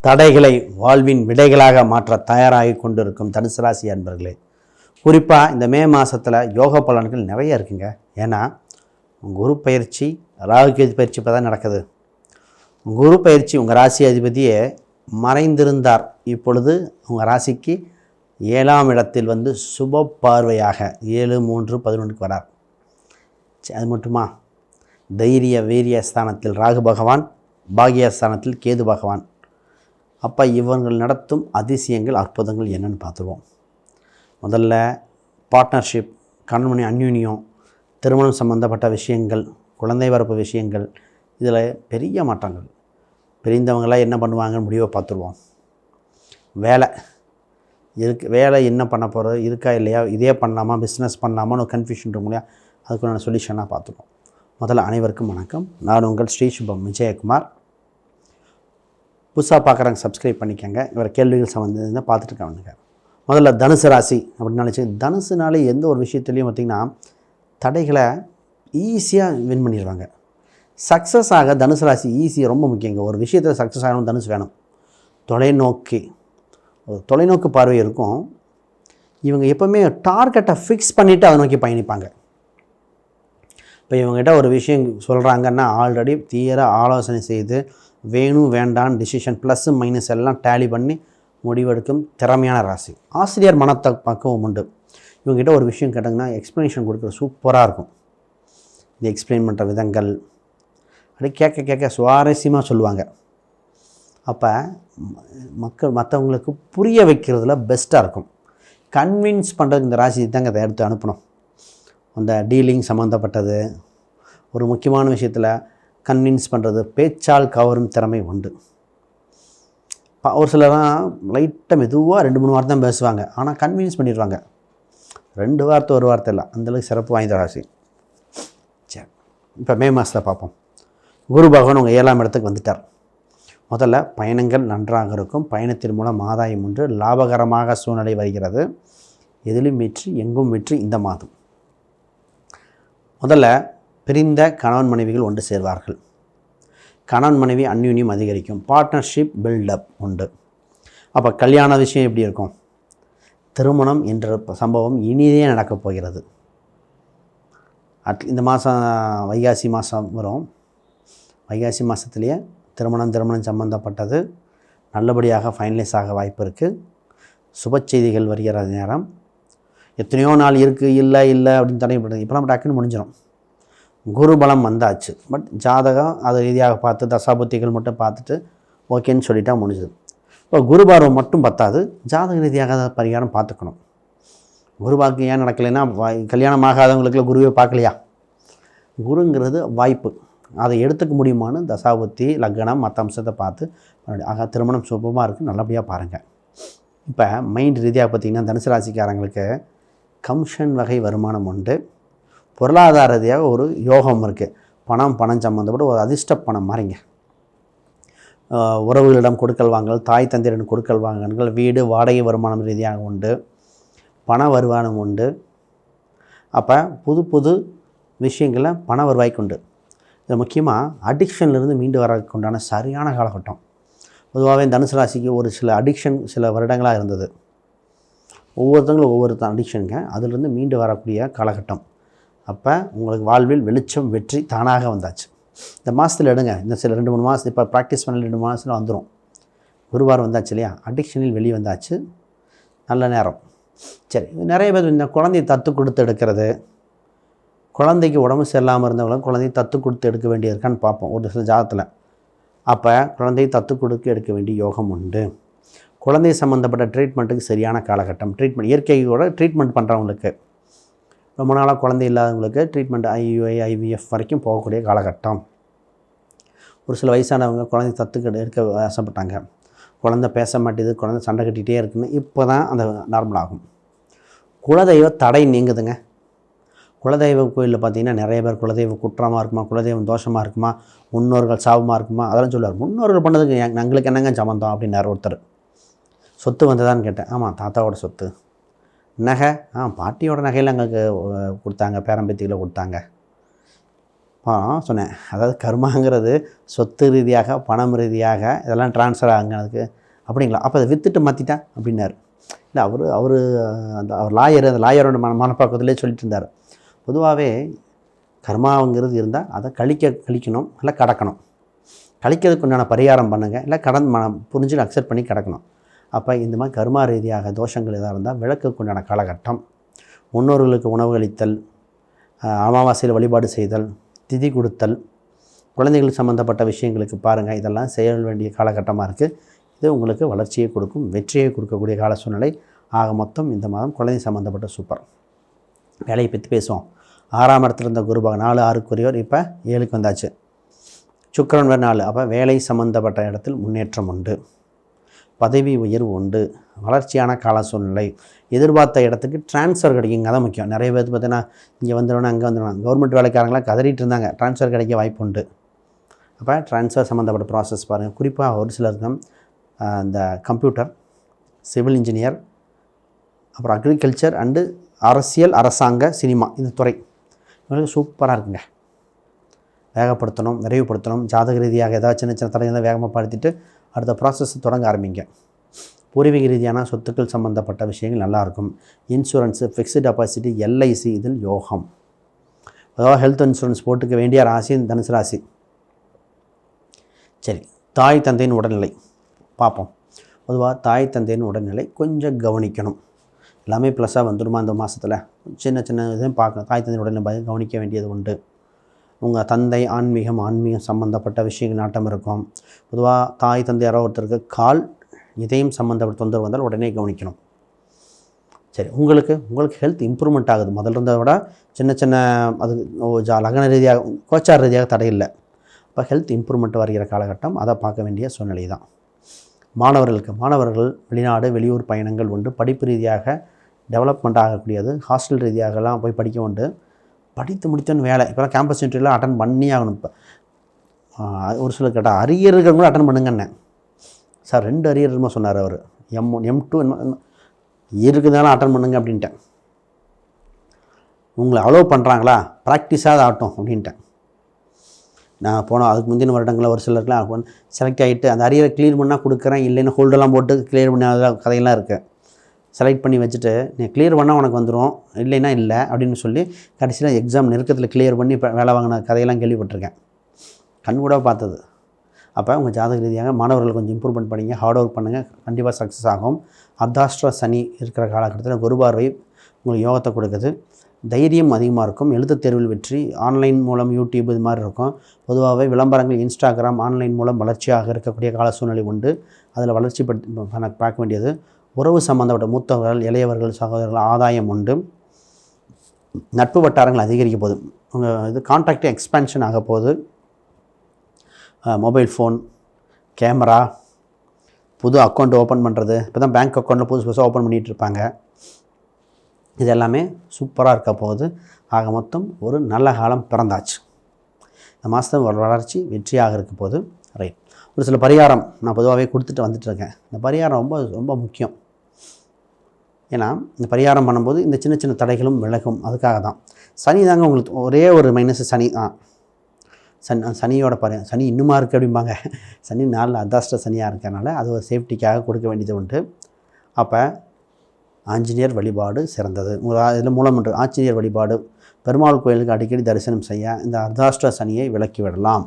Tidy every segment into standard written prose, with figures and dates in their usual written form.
தடைகளை வாழ்வின் விடைகளாக மாற்ற தயாராகி கொண்டிருக்கும் தனுசு ராசி அன்பர்களே, குறிப்பாக இந்த மே மாதத்தில் யோக பலன்கள் நிறைய இருக்குங்க. ஏன்னா குரு பயிற்சி, ராகு கேது பயிற்சி இப்போ தான் நடக்குது. குரு பயிற்சி உங்கள் ராசி அதிபதியே மறைந்திருந்தார். இப்பொழுது உங்கள் ராசிக்கு 7ஆம் இடத்தில் வந்து சுப பார்வையாக 7-3-11 வரார். அது மட்டுமா, தைரிய வீரிய ஸ்தானத்தில் ராகு பகவான், பாகியஸ்தானத்தில் கேது பகவான். அப்போ இவர்கள் நடத்தும் அதிசயங்கள், அற்புதங்கள் என்னென்னு பார்த்துருவோம். முதல்ல பார்ட்னர்ஷிப், கணவன் அந்யூன்யம், திருமணம் சம்பந்தப்பட்ட விஷயங்கள், குழந்தை வரப்பு விஷயங்கள், இதில் பெரிய மாற்றங்கள். பிரிந்தவங்களாம் என்ன பண்ணுவாங்கன்னு முடிவை பார்த்துருவோம். வேலை என்ன பண்ண போகிறது, இருக்கா இல்லையா, இதே பண்ணலாமா, பிஸ்னஸ் பண்ணலாமான்னு கன்ஃபியூஷன் இருக்கும் இல்லையா, அதுக்கு நான் சொல்யூஷனாக பார்த்துருவோம். முதல்ல அனைவருக்கும் வணக்கம். நான் உங்கள் ஸ்ரீ சுபம் விஜயகுமார். புதுசாக பார்க்குறாங்க, சப்ஸ்கிரைப் பண்ணிக்கோங்க. இவர் கேள்விகள் சம்மந்தம் பார்த்துட்டு இருக்காங்க. முதல்ல தனுசு ராசி அப்படின்னாலே, தனுசுனாலே எந்த ஒரு விஷயத்துலையும் பார்த்திங்கன்னா தடைகளை ஈஸியாக வின் பண்ணிடுவாங்க. சக்ஸஸ் ஆக தனுசு ராசி ஈஸியாக ரொம்ப முக்கியங்க. ஒரு விஷயத்தில் சக்ஸஸ் ஆகணும், தனுசு வேணும். தொலைநோக்கு பார்வை இருக்கும். இவங்க எப்போவுமே டார்கெட்டை ஃபிக்ஸ் பண்ணிவிட்டு அதை நோக்கி பயணிப்பாங்க. இப்போ இவங்ககிட்ட ஒரு விஷயம் சொல்கிறாங்கன்னா ஆல்ரெடி தீர ஆலோசனை செய்து வேணும் வேண்டான்னு டிசிஷன் ப்ளஸ் மைனஸ் எல்லாம் டேலி பண்ணி முடிவெடுக்கும் திறமையான ராசி. ஆசிரியர் பக்குவம் உண்டு. இவங்ககிட்ட ஒரு விஷயம் கேட்டாங்கன்னா எக்ஸ்ப்ளனேஷன் கொடுக்குற சூப்பராக இருக்கும். இந்த எக்ஸ்பிளைன் பண்ணுற விதங்கள் அப்படி கேட்க சுவாரஸ்யமாக சொல்லுவாங்க. அப்போ மற்றவங்களுக்கு புரிய வைக்கிறதுல பெஸ்ட்டாக இருக்கும். கன்வின்ஸ் பண்ணுறதுக்கு இந்த ராசி தாங்க அதை எடுத்து அனுப்பணும். அந்த டீலிங் சம்மந்தப்பட்டது, ஒரு முக்கியமான விஷயத்தில் கன்வின்ஸ் பண்ணுறது, பேச்சால் கவரும் திறமை உண்டு. ஒரு சிலர்லாம் லைட்டாக மெதுவாக 2-3 வார்த்தை தான் பேசுவாங்க, ஆனால் கன்வின்ஸ் பண்ணிடுவாங்க. 2 வார்த்தை 1 வார்த்தை இல்லை, அந்தளவுக்கு சிறப்பு வாய்ந்த ராசி. சரி, இப்போ மே மாதத்தை பார்ப்போம். குரு பகவான் உங்கள் 7ஆம் இடத்துக்கு வந்துட்டார். முதல்ல பயணங்கள் நன்றாக இருக்கும். பயணத்தின் மூலம் ஆதாயம் உண்டு. லாபகரமாக சூழ்நிலை வருகிறது. எதிலும் வெற்றி, எங்கும் வெற்றி இந்த மாதம். முதல்ல பிரிந்த கணவன் மனைவிகள் ஒன்று சேர்வார்கள். கணவன் மனைவி அந்யூன்யம் அதிகரிக்கும். பார்ட்னர்ஷிப் பில்டப் உண்டு. அப்போ கல்யாண விஷயம் எப்படி இருக்கும்? திருமணம் என்ற சம்பவம் இனிதே நடக்கப் போகிறது. இந்த மாதம் வைகாசி மாதம் வரும். வைகாசி மாதத்துலேயே திருமணம் சம்பந்தப்பட்டது நல்லபடியாக ஃபைனலைஸ் ஆக வாய்ப்பு இருக்குது. சுப செய்திகள் வருகிற நேரம். எத்தனையோ நாள் இருக்குது, இல்லை அப்படின்னு தடைப்படுது. இப்போலாம் டக்குன்னு முடிஞ்சிடும். குரு பலம் வந்தாச்சு. பட் ஜாதகம் அதை ரீதியாக பார்த்து தசாபுத்திகள் மட்டும் பார்த்துட்டு ஓகேன்னு சொல்லிட்டா முடிஞ்சுது. இப்போ குரு பார்வம் மட்டும் பத்தாது, ஜாதக ரீதியாக பரிகாரம் பார்த்துக்கணும். குரு பார்க்க ஏன் நடக்கலைன்னா, கல்யாணம் ஆகாதவங்களுக்குள்ள குருவே பார்க்கலையா? குருங்கிறது வாய்ப்பு, அதை எடுத்துக்க முடியுமான்னு தசாபுத்தி லக்னம் மற்ற அம்சத்தை பார்த்து திருமணம் சுபமாக இருக்குது, நல்லபடியாக பாருங்கள். இப்போ மைண்ட் ரீதியாக பார்த்திங்கன்னா தனுசு ராசிக்காரங்களுக்கு கமிஷன் வகை வருமானம் உண்டு. பொருளாதார ரீதியாக ஒரு யோகம் இருக்குது. பணம் சம்மந்தப்பட்ட ஒரு அதிர்ஷ்ட பணம் மாறிங்க. உறவுகளிடம் கொடுக்கல் வாங்கல், தாய் தந்தையிடம் கொடுக்கல் வாங்கல்கள், வீடு வாடகை வருமானம் ரீதியாக உண்டு. பண வருமானம் உண்டு. அப்போ புது விஷயங்களில் பண வருவாய்க்கு உண்டு. இதில் முக்கியமாக அடிக்ஷன்லேருந்து மீண்டு வரக்கு உண்டான சரியான காலகட்டம். பொதுவாகவே தனுசு ராசிக்கு ஒரு சில அடிக்ஷன் சில வருடங்களாக இருந்தது. ஒவ்வொருத்தங்களும் ஒவ்வொரு அடிக்ஷனுங்க. அதிலிருந்து மீண்டு வரக்கூடிய காலகட்டம். அப்போ உங்களுக்கு வாழ்வில் வெளிச்சம், வெற்றி தானாக வந்தாச்சு. இந்த மாதத்தில் எடுங்க. இந்த சில 2-3 மாதம் இப்போ ப்ராக்டிஸ் பண்ண 2 மாதத்தில் வந்துடும். குருவார் வந்தாச்சு இல்லையா, அடிக்ஷனில் வெளியே வந்தாச்சு. நல்ல நேரம். சரி, நிறைய பேர் இந்த குழந்தையை தத்து கொடுத்து எடுக்கிறது, குழந்தைக்கு உடம்பு சரியில்லாமல் இருந்தவங்களும் குழந்தையை தத்து கொடுத்து எடுக்க வேண்டியிருக்கான்னு பார்ப்போம் ஒரு சில ஜாதகத்தில். அப்போ குழந்தையை தத்து கொடுத்து எடுக்க வேண்டிய யோகம் உண்டு. குழந்தை சம்மந்தப்பட்ட ட்ரீட்மெண்ட்டுக்கு சரியான காலகட்டம். இயற்கையோட ட்ரீட்மெண்ட் பண்ணுறவங்களுக்கு, ரொம்ப நாளாக குழந்தை இல்லாதவங்களுக்கு ட்ரீட்மெண்ட் IUI IVF வரைக்கும் போகக்கூடிய காலகட்டம். ஒரு சில வயசானவங்க குழந்தை தத்து எடுக்க ஆசைப்பட்டாங்க, குழந்தை பேச மாட்டேது, குழந்தை சண்டை கட்டிகிட்டே இருக்குன்னு, இப்போ தான் அந்த நார்மல் ஆகும். குலதெய்வ தடை நீங்குதுங்க. குலதெய்வ கோயிலில் பார்த்திங்கன்னா நிறைய பேர் குலதெய்வ குற்றமாக இருக்குமா, குலதெய்வம் தோஷமாக இருக்குமா, முன்னோர்கள் சாபமாக இருக்குமா, அதெல்லாம் சொல்லுவார். முன்னோர்கள் பண்ணதுக்கு எங்களுக்கு என்னங்க சம்மந்தம் அப்படின்னார் ஒருத்தர். சொத்து வந்ததான்னு கேட்டேன். ஆமாம், தாத்தாவோட சொத்து. நகை, பாட்டியோட நகையில் எங்களுக்கு கொடுத்தாங்க, பேரம்பேத்திகளை கொடுத்தாங்க. சொன்னேன். அதாவது கர்மாங்கிறது சொத்து ரீதியாக, பணம் ரீதியாக இதெல்லாம் ட்ரான்ஸ்ஃபர் ஆகுங்க அதுக்கு. அப்படிங்களா? அப்போ அதை விற்றுட்டு மாற்றிட்டேன் அப்படின்னாரு. இல்லை அவர் அவர் லாயர், அந்த லாயரோட மனப்பாக்கத்திலே சொல்லிட்டு இருந்தார். பொதுவாகவே கர்மாங்கிறது இருந்தால் அதை கழிக்கணும், இல்லை கடக்கணும். கழிக்கிறதுக்கு உண்டான பரிகாரம் பண்ணுங்கள், இல்லை புரிஞ்சு அக்செப்ட் பண்ணி கிடக்கணும். அப்போ இந்த மாதிரி கர்மா ரீதியாக தோஷங்கள் எதாக இருந்தால் விளக்குக்கு உண்டான காலகட்டம், முன்னோர்களுக்கு உணவு அளித்தல், அமாவாசையில் வழிபாடு செய்தல், திதி கொடுத்தல், குழந்தைகள் சம்மந்தப்பட்ட விஷயங்களுக்கு பாருங்கள். இதெல்லாம் செய்ய வேண்டிய காலகட்டமாக இருக்குது. இது உங்களுக்கு வளர்ச்சியை கொடுக்கும், வெற்றியை கொடுக்கக்கூடிய கால சூழ்நிலை. ஆக மொத்தம் இந்த மாதம் குழந்தை சம்மந்தப்பட்ட சூப்பர். வேலையை பற்றி பேசுவோம். 6ஆம் இடத்துல இருந்த குருபாக 4 6க்குரியவர் இப்போ 7க்கு வந்தாச்சு. சுக்கிரன் வேறு 4. அப்போ வேலை சம்மந்தப்பட்ட இடத்தில் முன்னேற்றம் உண்டு, பதவி உயர்வு உண்டு, வளர்ச்சியான கால சூழ்நிலை. எதிர்பார்த்த இடத்துக்கு ட்ரான்ஸ்ஃபர் கிடைக்குங்க, அதான் முக்கியம். நிறைய பேர் பார்த்தீங்கன்னா இங்கே வந்துடணும், அங்கே வந்துடணும். கவர்மெண்ட் வேலைக்காரங்களாம் கதறிட்டு இருந்தாங்க, ட்ரான்ஸ்ஃபர் கிடைக்க வாய்ப்பு உண்டு. அப்போ ட்ரான்ஸ்ஃபர் சம்மந்தப்பட்ட ப்ராசஸ் பாருங்கள். குறிப்பாக ஒரு சிலருக்கு இந்த கம்ப்யூட்டர், சிவில் இன்ஜினியர், அப்புறம் அக்ரிகல்ச்சர் அண்டு அரசியல், அரசாங்க, சினிமா, இந்த துறை இவங்களுக்கு சூப்பராக இருக்குங்க. வேகப்படுத்தணும், விரைவுபடுத்தணும். ஜாதக ரீதியாக ஏதாவது சின்ன சின்ன தடைகளை வேகமாக படுத்திட்டு அடுத்த ப்ராசஸ் தொடங்க ஆரம்பிங்க. பூர்வீக ரீதியான சொத்துக்கள் சம்மந்தப்பட்ட விஷயங்கள் நல்லாயிருக்கும். இன்சூரன்ஸு, ஃபிக்ஸ்டு டெபாசிட், எல்ஐசி, இதில் யோகம். அதாவது ஹெல்த் இன்சூரன்ஸ் போட்டுக்க வேண்டிய ராசி தனுசு ராசி. சரி, தாய் தந்தையின் உடல்நிலை பார்ப்போம். பொதுவாக தாய் தந்தையின் உடல்நிலை கொஞ்சம் கவனிக்கணும். எல்லாமே ப்ளஸ்ஸாக வந்துடுமா இந்த மாதத்தில்? சின்ன சின்ன இதையும் பார்க்கணும். தாய் தந்தையின் உடல்நிலை கவனிக்க வேண்டியது உண்டு. உங்கள் தந்தை ஆன்மீகம் சம்மந்தப்பட்ட விஷயங்கள் நாட்டம் இருக்கும். பொதுவாக தாய் தந்தை யாரோ ஒருத்தருக்கு கால், இதயம் சம்மந்தப்பட்ட தொந்தரவு வந்தால் உடனே கவனிக்கணும். சரி, உங்களுக்கு ஹெல்த் இம்ப்ரூவ்மெண்ட் ஆகுது. முதல்ல இருந்ததை விட சின்ன சின்ன அது லக்ன ரீதியாக, கோச்சார ரீதியாக தடையில்லை. இப்போ ஹெல்த் இம்ப்ரூவ்மெண்ட் வருகிற காலகட்டம், அதை பார்க்க வேண்டிய சூழ்நிலை தான். மாணவர்கள் வெளிநாடு, வெளியூர் பயணங்கள் உண்டு. படிப்பு ரீதியாக டெவலப்மெண்ட் ஆகக்கூடியது. ஹாஸ்டல் ரீதியாகலாம் போய் படிக்க உண்டு. படித்து முடித்தோன்னு வேலை. இப்போலாம் கேம்பஸ் இன்டர்வியூலாம் அட்டன் பண்ணி ஆகணும். இப்போ ஒரு சில கேட்டால் அரியர்கள் கூட அட்டன் பண்ணுங்கண்ணே. சார் 2 அரியர்மா சொன்னார் அவர். M1 M2 இருக்குதாலும் அட்டன் பண்ணுங்க அப்படின்ட்டேன். உங்களை அலோவ் பண்ணுறாங்களா, ப்ராக்டிஸாக ஆகட்டும் அப்படின்ட்டேன். நான் போனோம் அதுக்கு முந்தின வருடங்களில் ஒரு சிலருக்குலாம் செலக்ட் ஆகிட்டு அந்த அரியரை கிளியர் பண்ணால் கொடுக்குறேன், இல்லைன்னு ஹோல்டெல்லாம் போட்டு கிளியர் பண்ண கதையெல்லாம் இருக்குது. செலக்ட் பண்ணி வச்சுட்டு நீ கிளியர் பண்ணால் உனக்கு வந்துடும், இல்லைன்னா இல்லை அப்படின்னு சொல்லி கடைசியில் எக்ஸாம் நெருக்கத்தில் கிளியர் பண்ணி இப்போ வேலை வாங்கின கதையெல்லாம் கேள்விப்பட்டிருக்கேன், கண் கூட பார்த்தது. அப்போ உங்கள் ஜாதக ரீதியாக மாணவர்கள் கொஞ்சம் இம்ப்ரூவ்மெண்ட் பண்ணிங்க, ஹார்ட் ஒர்க் பண்ணுங்கள், கண்டிப்பாக சக்ஸஸ் ஆகும். அர்த்தாஷ்டம சனி இருக்கிற காலகட்டத்தில் குரு பார்வை உங்களுக்கு யோகத்தை கொடுக்குது. தைரியம் அதிகமாக இருக்கும். எழுத்துத் தேர்வில் வெற்றி. ஆன்லைன் மூலம் யூடியூப் இது மாதிரி இருக்கும். பொதுவாகவே விளம்பரங்கள் இன்ஸ்டாகிராம் ஆன்லைன் மூலம் வளர்ச்சியாக இருக்கக்கூடிய கால சூழ்நிலை உண்டு. அதில் வளர்ச்சி பார்க்க வேண்டியது. உறவு சம்மந்தப்பட்ட மூத்தவர்கள், இளையவர்கள், சகோதரர்கள் ஆதாயம் உண்டு. நட்பு வட்டாரங்கள் அதிகரிக்க போகுது. உங்கள் இது கான்டாக்ட் எக்ஸ்பேன்ஷன் ஆக போகுது. மொபைல் ஃபோன், கேமரா, புது அக்கௌண்ட் ஓப்பன் பண்ணுறது, இப்போ தான் பேங்க் அக்கௌண்ட்டில் புதுசாக ஓப்பன் பண்ணிகிட்டு இருப்பாங்க. இது எல்லாமே சூப்பராக இருக்க போகுது. ஆக மொத்தம் ஒரு நல்ல காலம் பிறந்தாச்சு. இந்த மாதம் வளர்ச்சி வெற்றியாக இருக்க போகுது. ரைட், ஒரு சில பரிகாரம் நான் பொதுவாகவே கொடுத்துட்டு வந்துட்டுருக்கேன். இந்த பரிகாரம் ரொம்ப ரொம்ப முக்கியம். ஏன்னா இந்த பரிகாரம் பண்ணும்போது இந்த சின்ன சின்ன தடைகளும் விலகும். அதுக்காக தான். சனி தாங்க உங்களுக்கு ஒரே ஒரு மைனஸ், சனி தான். சனியோட சனி இன்னுமா இருக்குது அப்படிம்பாங்க. சனி 4 அர்த்தாஷ்ட சனியாக இருக்கிறனால அது ஒரு சேஃப்டிக்காக கொடுக்க வேண்டியது உண்டு. அப்போ ஆஞ்சநேயர் வழிபாடு சிறந்தது. இதில் மூலம் ஒன்று ஆஞ்சநேயர் வழிபாடு. பெருமாள் கோயிலுக்கு அடிக்கடி தரிசனம் செய்ய இந்த அர்த்தாஷ்ட சனியை விலக்கி விடலாம்.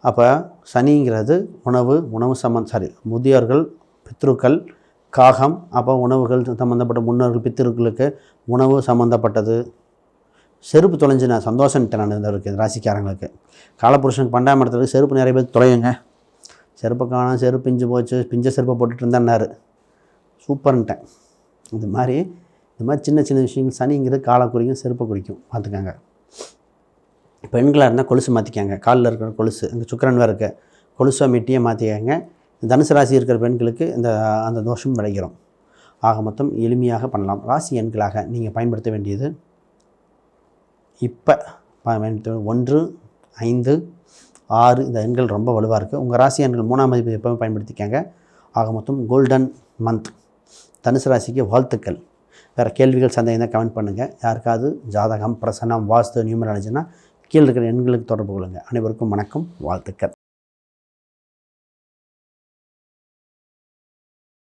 அப்போ சனிங்கிறது உணவு முதியோர்கள், பித்ருக்கள், காகம், அப்போ உணவுகள் சம்மந்தப்பட்ட முன்னோர்கள், பித்திருக்களுக்கு உணவு சம்மந்தப்பட்டது. செருப்பு தொலைஞ்சின சந்தோஷன்ட்டு நான் இருக்குது ராசிக்காரங்களுக்கு. காலப்புருஷனுக்கு 12ஆம் இடத்துல செருப்பு நிறைய பேர் தொலையுங்க. செருப்பை காணும், செருப்பு பிஞ்சு போச்சு, பிஞ்ச செருப்பை போட்டுட்டு இருந்தார், சூப்பர்ன்ட்டேன். இந்த மாதிரி சின்ன சின்ன விஷயங்கள் சனிங்கிறது காலை குறிக்கும், செருப்பை குறிக்கும், பார்த்துக்கங்க. பெண்களாக இருந்தால் கொலுசு மாற்றிக்காங்க. காலில் இருக்கிற கொலுசு, இந்த சுக்கிரன் வேறு இருக்குது, கொலுசை மெட்டியை மாற்றிக்காங்க. தனுசு ராசி இருக்கிற பெண்களுக்கு அந்த தோஷம் விளைகிறோம். ஆக மொத்தம் எளிமையாக பண்ணலாம். ராசி எண்களாக நீங்கள் பயன்படுத்த வேண்டியது இப்போ 1, 5, 6 இந்த எண்கள் ரொம்ப வலுவாக இருக்குது. உங்கள் ராசி எண்கள் 3ஆம் மதிப்பு எப்போவும் பயன்படுத்திக்காங்க. ஆக மொத்தம் கோல்டன் மந்த். தனுசு ராசிக்கு வாழ்த்துக்கள். வேறு கேள்விகள் சந்தேகம் தான் கமெண்ட் பண்ணுங்கள். யாருக்காவது ஜாதகம், பிரசனம், வாஸ்து, நியூமராலஜினா கீழே இருக்கிற எண்களுக்கு தொடர்பு கொள்ளுங்கள். அனைவருக்கும் வணக்கம், வாழ்த்துக்கள்.